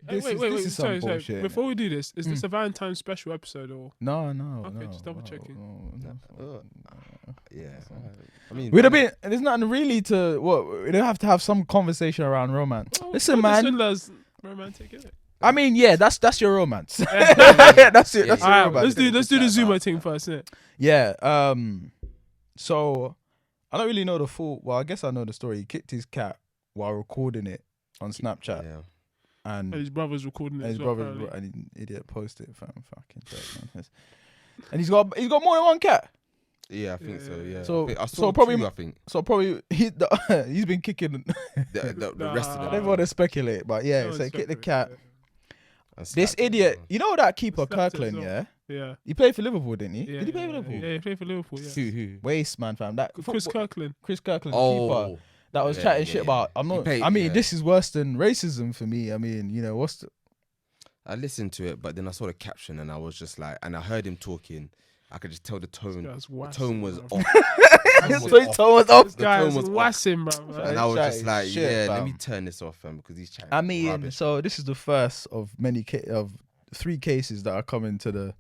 This is some sorry. bullshit. Before we do this, is this a Valentine's special episode or? No. Okay, just double checking. Yeah. I mean, we'd have been. There's nothing really to what. We don't have to have some conversation around romance. Listen, man. Swindler's romantic, isn't it? I mean, yeah, that's your romance. That's it. That's your Alright, romance. let's do the Zuma thing first, innit? Yeah. So I don't really know the full. Well, I guess I know the story. He kicked his cat while recording it on Snapchat, and his brother's recording it. and his as well, brother apparently. and an idiot posted it. Fucking joke, man. And he's got more than one cat. Yeah, I think so. Yeah. So- I so saw probably- two, I think So probably he's been kicking. the rest of I them. never want to speculate, but yeah, No, so he it's kicked the separate, cat. And This slapped him idiot, as well. you know that keeper Slapped it as Kirkland, well. yeah? Yeah. He played for Liverpool, didn't he? Yeah, Did he play for Liverpool? Yeah, he played for Liverpool. Yeah. Who? Waste man, fam. That Chris Kirkland. Chris Kirkland, the keeper. Oh, That was Yeah, chatting yeah, shit yeah. about. I'm He not. played- I mean, yeah. this is worse than racism for me. I mean, you know, what's the? I listened to it, but then I saw the caption and I was just like, and I heard him talking. I could just tell the tone. This guy's The tone was wassing, off. So he told us off. This The guy tone is was off. wassing, bro. And I was just Chatting like, shit, yeah, let fam. me turn this off, because he's chatting. I mean, rubbish. so this is the first of many of 3 cases that are coming to the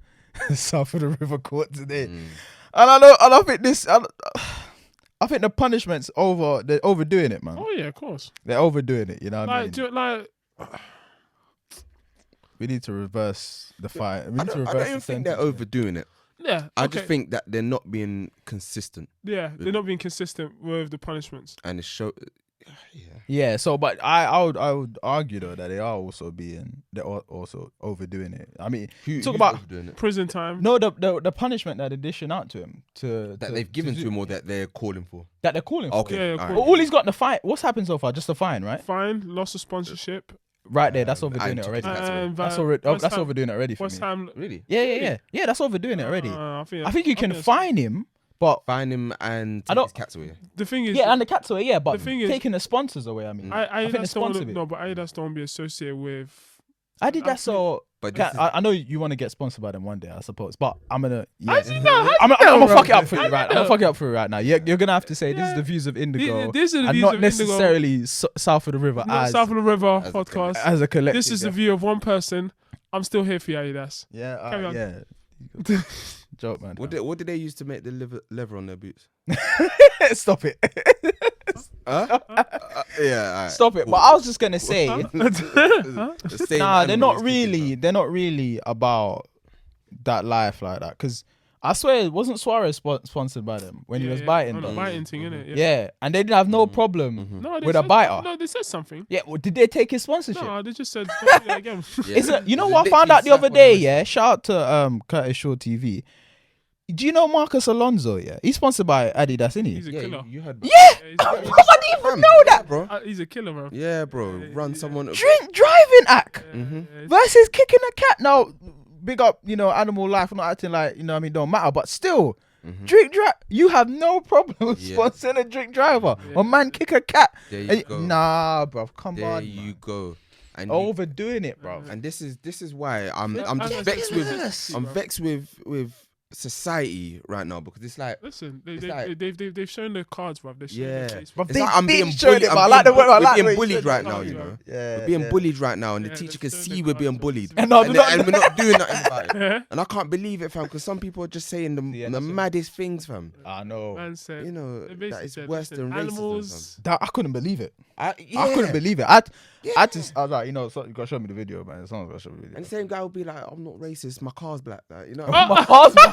south of the river court today, and I think this. I think the punishment's over. They're overdoing it, man. Oh yeah, of course. They're overdoing it. You know what I mean? Like, We need to reverse the fight. We I need to don't, reverse I don't even the think they're sentence. overdoing it. yeah. I okay. just think that they're not being consistent, Yeah, they're not being consistent with the punishments. and it show. Yeah. Yeah. So, but I would argue though that they're also overdoing it. I mean, Who's talk about overdoing it? Prison time. no the punishment that they're dishing out to him That they've given to him or that they're calling for. that they're calling for. Okay. Yeah, all cool. right. Well, all he's got in the fine. What's happened so far? Just a fine, right? Fine, loss of sponsorship. Right there. That's overdoing and it already. That's And That's West Ham- overdoing it already for West me. Ham. Really? Yeah. That's overdoing it already. I I think you can fine him, but Fine him and I take don't- his cats away. The thing is, yeah, and the cats away. Yeah, but The thing is- taking the sponsors away. I mean, I think the Adidas don't sponsor wanna, bit. no, but Adidas don't want to be associated with. I did that so. But this is, I know you want to get sponsored by them one day, I suppose, but I'm gonna. Yeah, How's he know? I'm How's he gonna know, fuck it bro? up for you, right? I'm gonna fuck it up for you right now. You're gonna have to say this is Yeah. the views of Indigo, These are the and views not of Indigo. necessarily south of the river Not as South of the River as a podcast. as a collective. This is the view of one person. I'm still here for you, Adidas. yeah, Carry on. yeah. Joke, man. what did they use to make the leather on their boots? Stop it. Huh? Yeah. All right. Stop it. But I was just gonna say, The same nah, they're animal not is really. kicking They're not really about that life like that. Because I swear, it wasn't Suarez sponsored by them when he was biting on the them. biting thing, innit? Yeah, and they didn't have no problem No, they with a said, biter. No, they said something. Yeah, well, did they take his sponsorship? No, they just said don't do that again. Yeah. Is it? You know It's what I found out the literally other day? slap on Yeah, shout out to Curtis Shaw TV. Do you know Marcus Alonso? Yeah, he's sponsored by Adidas, isn't he? He's a Yeah, killer. you heard. Yeah, he's I didn't even know that. bro. He's a killer, bro. Yeah, bro. Run someone. Drink driving act Mhm. versus kicking a cat. Now, big up, animal life. Not acting like don't matter, but still. Drink drive. You have no problem with Yeah. sponsoring a drink driver. When man kick a cat. There you And go. Nah, bro. Come There on. you man. go. And Overdoing it, bro. and this is why I'm Ridiculous. just vexed with Ridiculous. I'm vexed with society right now, because it's like Listen, It's like- they've shown their cards, bro. They've shown yeah, their face. But it's they like I'm been being showing bullied. it, but I like the way- I we're like the way being you bullied said right it, now, bro. you know. Yeah, We're being yeah. bullied right now, and the Yeah, teacher they've can shown see their we're being cards, bullied, bro. And no, and, no, and we're not doing nothing about it. Yeah. And I can't believe it, fam, because some people are just saying the maddest things, fam. I know. Man said, You know, they basically that is said, worse listen, than racism. animals. That I couldn't believe it. fam. I couldn't believe it. I was like, so you gotta show me the video, man. Someone's gotta show me the video. And the same guy will be like, "I'm not racist. My car's black." Like, you know, My husband.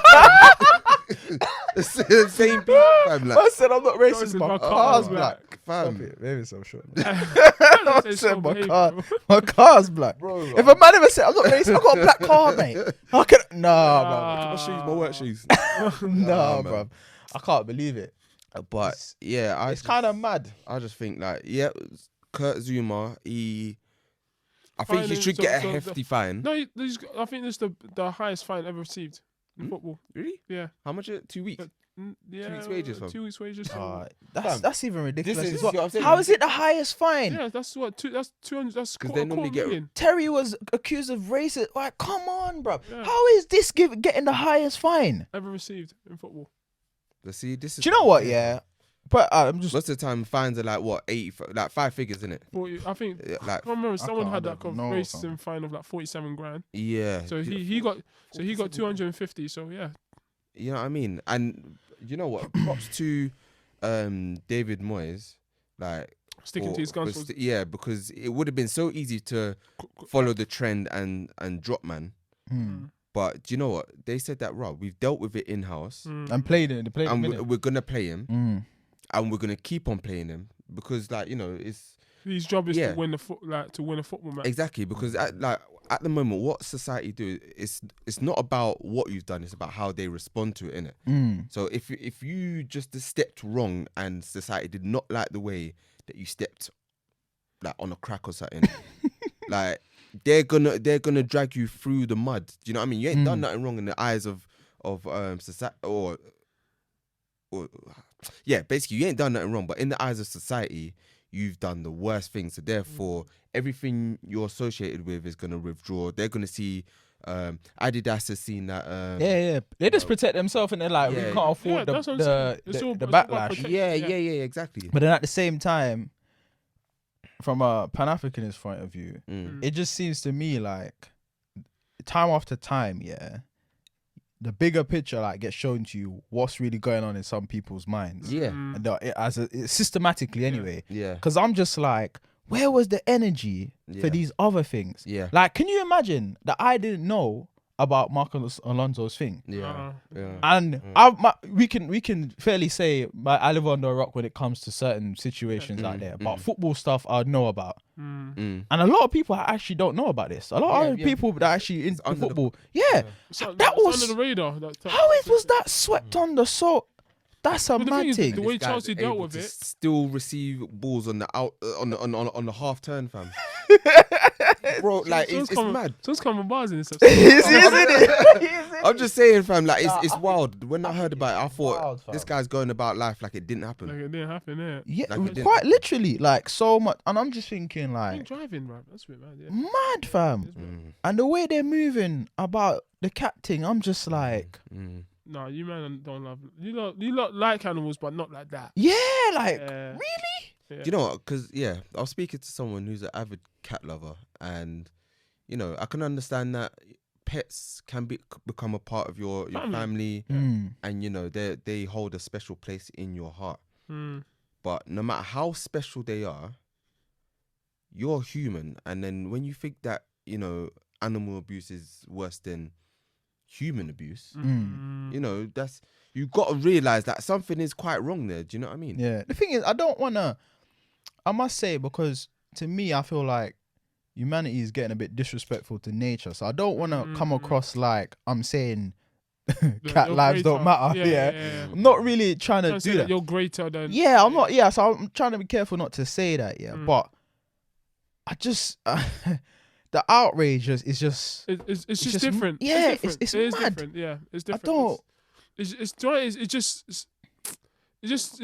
the same people, fam. I Like, said I'm not racist. said My my car's car's black. Stop fam. it. Maybe some short. I said my car's black. Bro, If a man ever said I'm not racist, I got a black car, mate. How can my shoes, my work shoes. bro? Nah, man. bro. I can't believe it. But yeah, It's kind of mad. I just think like, yeah, Kurt Zuma, I think he Fine, should so- get a so the- hefty fine. No, I think this is the highest fine ever received in football. Really? Yeah. How much? 2 weeks? Yeah, 2 weeks wages, fam. 2 weeks wages. That's even ridiculous. This is as well. what I'm saying. How is it the highest fine? Yeah, that's what. That's 200. That's 'Cause quarter, they normally quarter get- million. Terry was accused of racist. Like, come on, bro. Yeah. How is this getting the highest fine? Ever received in football. See, this is. Do you know what? Yeah, But I'm just. Most of the time, fines are like what 80, like 5 figures, isn't it? 40, I think. Like I can't remember. Someone can't- had I like a don't know, racism fine of like 47 grand. yeah. So he got 250. So yeah. You know what I mean? And you know what? Props to David Moyes, like Sticking to his guns. because it would have been so easy to follow the trend and drop man. But do you know what? They said that, Rob, we've dealt with it in-house. And played it. They played And it. we're going to play him. And we're going to keep on playing him. Because, like, you know, it's... His job is to win a football match. Exactly. Because, at the moment, what society do, it's not about what you've done. It's about how they respond to it, innit? So if you just stepped wrong and society did not like the way that you stepped, like, on a crack or something... like... They're gonna drag you through the mud. Do you know what I mean? You ain't done nothing wrong in the eyes of society, or basically you ain't done nothing wrong. But in the eyes of society, you've done the worst thing. So therefore, everything you're associated with is gonna withdraw. They're gonna see. Adidas has seen that. They just protect themselves, and they're like, we can't afford the backlash. Yeah, exactly. But then at the same time, from a Pan-Africanist point of view, it just seems to me like time after time, the bigger picture like gets shown to you what's really going on in some people's minds. And systematically anyway. Because I'm just like, where was the energy for these other things? Like, can you imagine that I didn't know about Marcos Alonso's thing? And we can fairly say I live under a rock when it comes to certain situations out there, but football stuff I know about, and a lot of people actually don't know about this. A lot of people that actually into football, that was under the radar. Was that swept under? So that's a mad thing. The way Chelsea dealt with it, still receive balls on the on the half turn, fam. Bro, like it's mad. Someone's coming bars in this. I'm just saying, fam. Like it's wild. When I heard about it, I thought this guy's going about life like it didn't happen. Like it didn't happen, yeah. Quite literally, like so much. And I'm just thinking, like, driving, bro. That's a bit mad. Mad, fam. And the way they're moving about the cat thing, I'm just like. No, you man don't love. You lot like animals, but not like that. Yeah, like really. Do you know what? Because I was speaking to someone who's an avid cat lover, and you know, I can understand that pets can become a part of your family, and you know, they hold a special place in your heart. But no matter how special they are, you're human, and then when you think that, you know, animal abuse is worse than human abuse, you know, that's, you got to realize that something is quite wrong there. Do you know what I mean? Yeah. The thing is, I must say, because to me, I feel like humanity is getting a bit disrespectful to nature. So I don't want to come across like I'm saying cat lives don't matter. Yeah. I'm not really trying to do that. You're greater than. Yeah, I'm not. Yeah, so I'm trying to be careful not to say that. Yeah, but I just. The outrage is just... It's just different. Yeah, it's mad. different. Yeah, it's different. I don't... It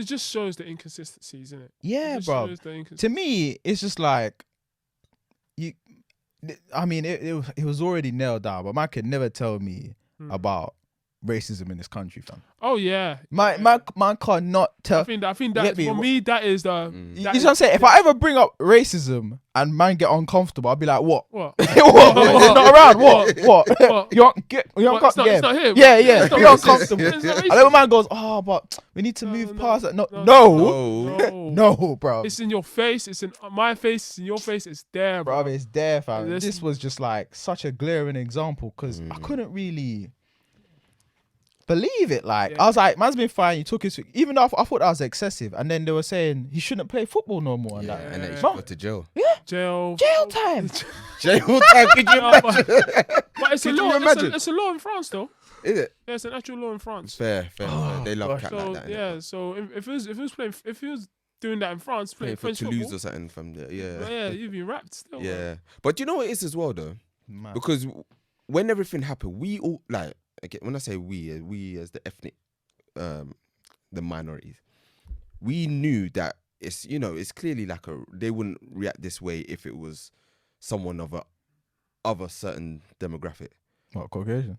just shows the inconsistencies, isn't it? Yeah, bro. To me, it's just like... I mean, it was already nailed down, but man could never tell me about racism in this country, fam. Oh yeah, man can't not tell. I think that for me that is the. You know what I'm saying? If I ever bring up racism and man get uncomfortable, I'll be like, what? What? What? It's not around. What? You don't get? You don't it's not him. Yeah. You're uncomfortable. And then my man goes, oh, but we need to move past that. No, bro. It's in your face. It's in my face. It's in your face. It's there, bro. It's there, fam. This was just like such a glaring example because I couldn't really believe it. Like I was like, man's been fine. He took his, even though I thought that was excessive, and then they were saying he shouldn't play football no more. And and then he should go to jail. Yeah, jail time. Jail time. Could you imagine? But it's a law. It's a law in France, though. Is it? Yeah, it's an actual law in France. Fair. They love cat like that. Yeah. So if he was doing that in France, playing for French Toulouse football, or something from there. Yeah, you'd be wrapped still. Yeah, man. but you know what it is as well though, because when everything happened, we all like. Again, when I say we as the ethnic, the minorities, we knew that it's, you know, it's clearly like they wouldn't react this way if it was someone of a certain demographic. What, Caucasian?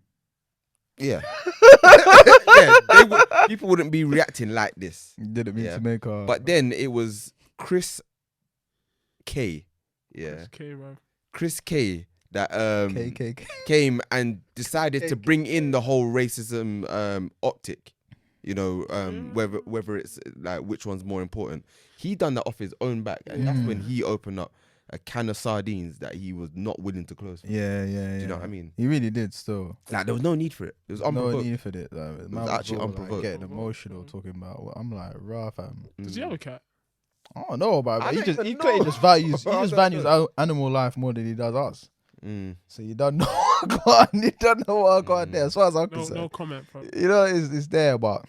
Yeah. People wouldn't be reacting like this. Didn't mean Yeah. to make a. But then it was Chris K. Yeah. Okay, bro. Chris K. That KKK. came and decided to bring in the whole racism optic. You know, whether it's like which one's more important. He done that off his own back, and that's when he opened up a can of sardines that he was not willing to close. Yeah. Do you know what I mean? He really did still. Like there was no need for it. It was unprovoked. No need for it. Like, man was actually all, unprovoked. Like, getting emotional talking about what I'm like, raw fam. Does he have a cat? I don't know about it. I But don't he even clearly know. just values. He I just don't values know. animal life more than he does us. Mm. So you don't know what go on. You don't know what go on there. As far as I'm concerned, No comment, bro. you know, it's there, but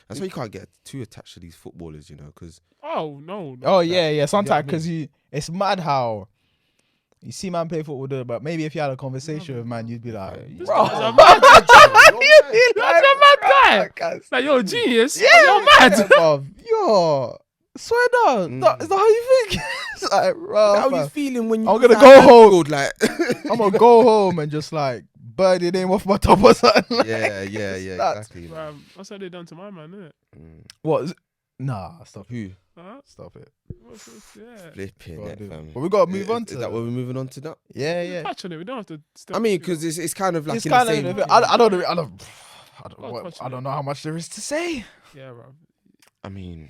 That's why you can't get too attached to these footballers, you know, because Oh no. oh yeah. Sometimes what I because it's mad how you see man play football, there, but maybe if you had a conversation with man, you'd be like, This bro, guy's a mad you'd be That's a mad guy. Like you're a genius. Yeah, you're mad. bruv. Yo, swear down. Is that how you think? It's like, bro, how you feeling when you? I'm gonna was go at home. Anfield, like, I'm gonna go home and just like burn your name off my top or something. Like, yeah, That's- exactly. That's how they done to my man, isn't it? what? Nah, stop it. Who Huh? Stop it. Yeah. flipping Gotta it, do. fam? But we gotta move on Is to that what we're moving on to now? Yeah. Touch on it. We don't have to. Step I mean, because it's kind of like It's in the kind same. of. I don't know how much there is to say. Yeah, bro. I mean,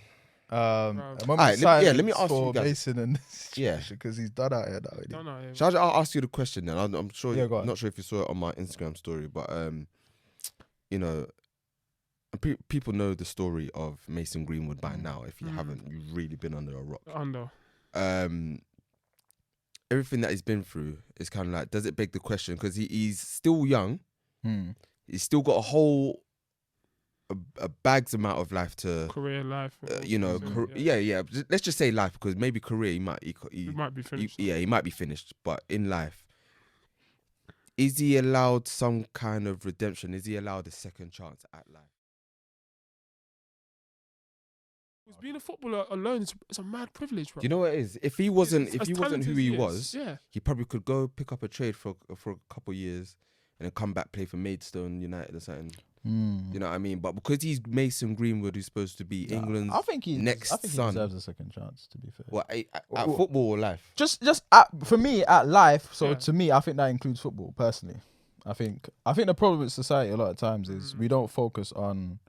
Alright, let me ask you for guys. Mason and Yeah. because he's done out here now. Don't know. Shall I ask you the question then? I'm sure. Yeah, go on. Not sure if you saw it on my Instagram story, but you know, people know the story of Mason Greenwood by now. If you haven't, you've really been under a rock. Under. Everything that he's been through is kind of like, does it beg the question? Because he's still young. He's still got a bags amount of life to, Career life. you know, yeah. Let's just say life, because maybe career he might be finished. he might be finished, but in life, is he allowed some kind of redemption? Is he allowed a second chance at life? Being a footballer alone is a mad privilege, bro. Do you know what it is? If he wasn't, As who talented he as is, was, yeah. he probably could go pick up a trade for a couple of years and then come back play for Maidstone United or something. You know what I mean? But because he's Mason Greenwood, who's supposed to be England's next I think he son. deserves a second chance. To be fair, What at football or life? just for me at life. So to me, I think that includes football. Personally, I think the problem with society a lot of times is we don't focus on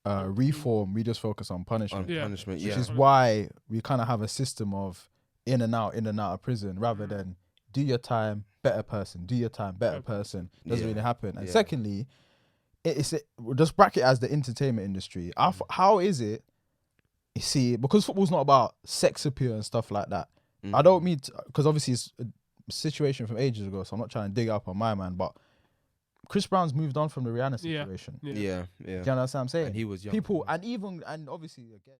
reform. We just focus on punishment. Punishment, Which yeah. is why we kind of have a system of in and out of prison rather than do your time, better person, do your time, better person. Doesn't really happen. And secondly, we'll just bracket it as the entertainment industry. How is it, you see, because football's not about sex appeal and stuff like that. I don't mean, because obviously it's a situation from ages ago, so I'm not trying to dig up on my man, but Chris Brown's moved on from the Rihanna situation. Yeah. Do you understand what I'm saying? And he was young. People, and obviously, again,